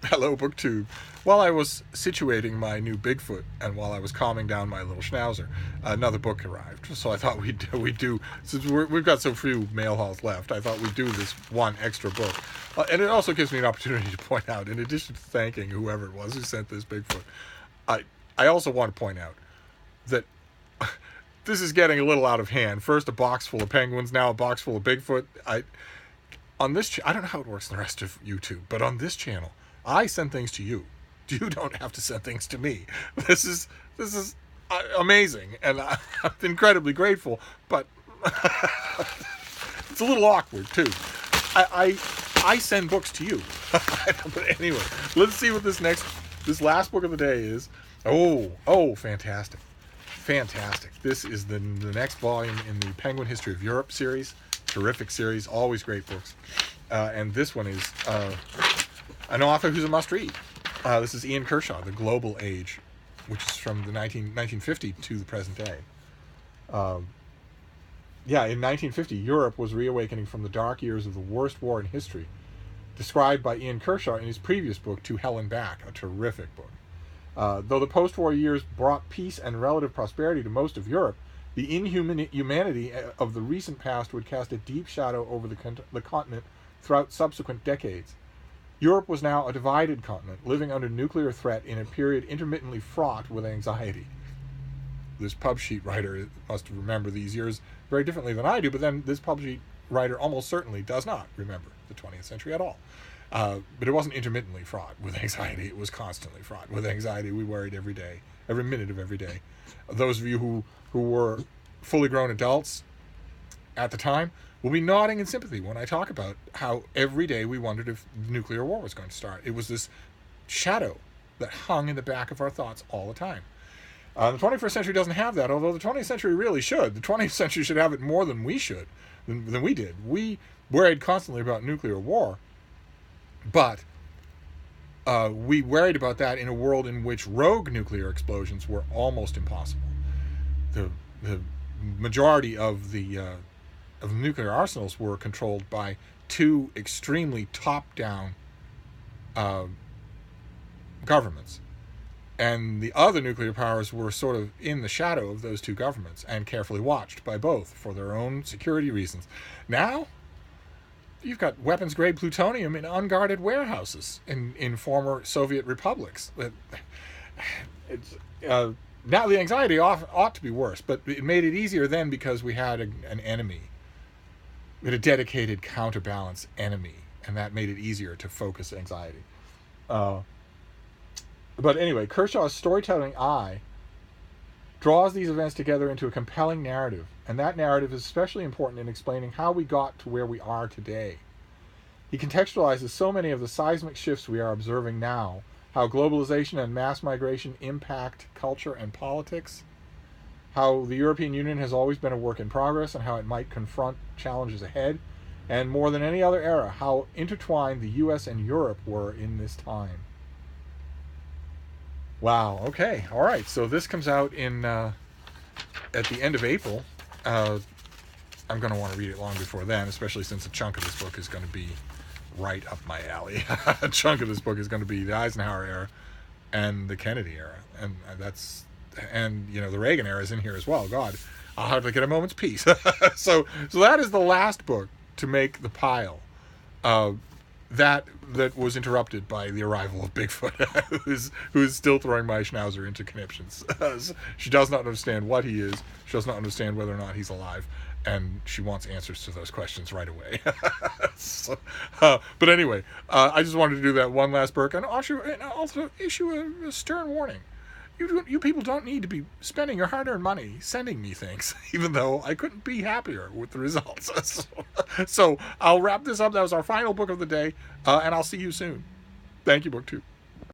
Hello, BookTube. While I was situating my new Bigfoot and while I was calming down my little Schnauzer, another book arrived. So I thought we'd do since we've got so few mail hauls left, I thought we'd do this one extra book. And it also gives me an opportunity to point out, in addition to thanking whoever it was who sent this Bigfoot, I also want to point out that this is getting a little out of hand. First a box full of penguins, now a box full of Bigfoot. I don't know how it works in the rest of YouTube, but on this channel, I send things to you. You don't have to send things to me. This is amazing, and I'm incredibly grateful. But it's a little awkward too. I send books to you. But anyway, let's see what this last book of the day is. Oh, fantastic. This is the next volume in the Penguin History of Europe series. Terrific series, always great books. And this one is an author who's a must-read. This is Ian Kershaw, The Global Age, which is from the 1950 to the present day. In 1950, Europe was reawakening from the dark years of the worst war in history, described by Ian Kershaw in his previous book, To Hell and Back, a terrific book. Though the post-war years brought peace and relative prosperity to most of Europe, the inhumanity of the recent past would cast a deep shadow over the continent throughout subsequent decades. Europe was now a divided continent, living under nuclear threat in a period intermittently fraught with anxiety. This pub sheet writer must remember these years very differently than I do, but then this pub sheet writer almost certainly does not remember the 20th century at all. But it wasn't intermittently fraught with anxiety. It was constantly fraught with anxiety. We worried every day, every minute of every day. Those of you who were fully grown adults at the time will be nodding in sympathy when I talk about how every day we wondered if nuclear war was going to start. It was this shadow that hung in the back of our thoughts all the time. The 21st century doesn't have that, although the 20th century really should. The 20th century should have it more than we did. We worried constantly about nuclear war, but we worried about that in a world in which rogue nuclear explosions were almost impossible. The majority of the nuclear arsenals were controlled by two extremely top-down governments. And the other nuclear powers were sort of in the shadow of those two governments and carefully watched by both for their own security reasons. Now, you've got weapons-grade plutonium in unguarded warehouses in former Soviet republics. Now the anxiety ought to be worse, but it made it easier then because we had an enemy. We had a dedicated counterbalance enemy, and that made it easier to focus anxiety. But anyway, Kershaw's storytelling eye draws these events together into a compelling narrative, and that narrative is especially important in explaining how we got to where we are today. He contextualizes so many of the seismic shifts we are observing now, how globalization and mass migration impact culture and politics, how the European Union has always been a work in progress and how it might confront challenges ahead, and more than any other era, how intertwined the US and Europe were in this time. Wow, okay, all right, so this comes out at the end of April. I'm going to want to read it long before then, especially since a chunk of this book is going to be right up my alley. A chunk of this book is going to be the Eisenhower era and the Kennedy era, and the Reagan era is in here as well. God, I'll hardly get a moment's peace. So that is the last book to make the pile. That was interrupted by the arrival of Bigfoot, who is still throwing my Schnauzer into conniptions. She does not understand what he is. She does not understand whether or not he's alive, and she wants answers to those questions right away. But anyway, I just wanted to do that one last book, and also issue a stern warning. You people don't need to be spending your hard-earned money sending me things, even though I couldn't be happier with the results. So I'll wrap this up. That was our final book of the day, and I'll see you soon. Thank you, BookTube.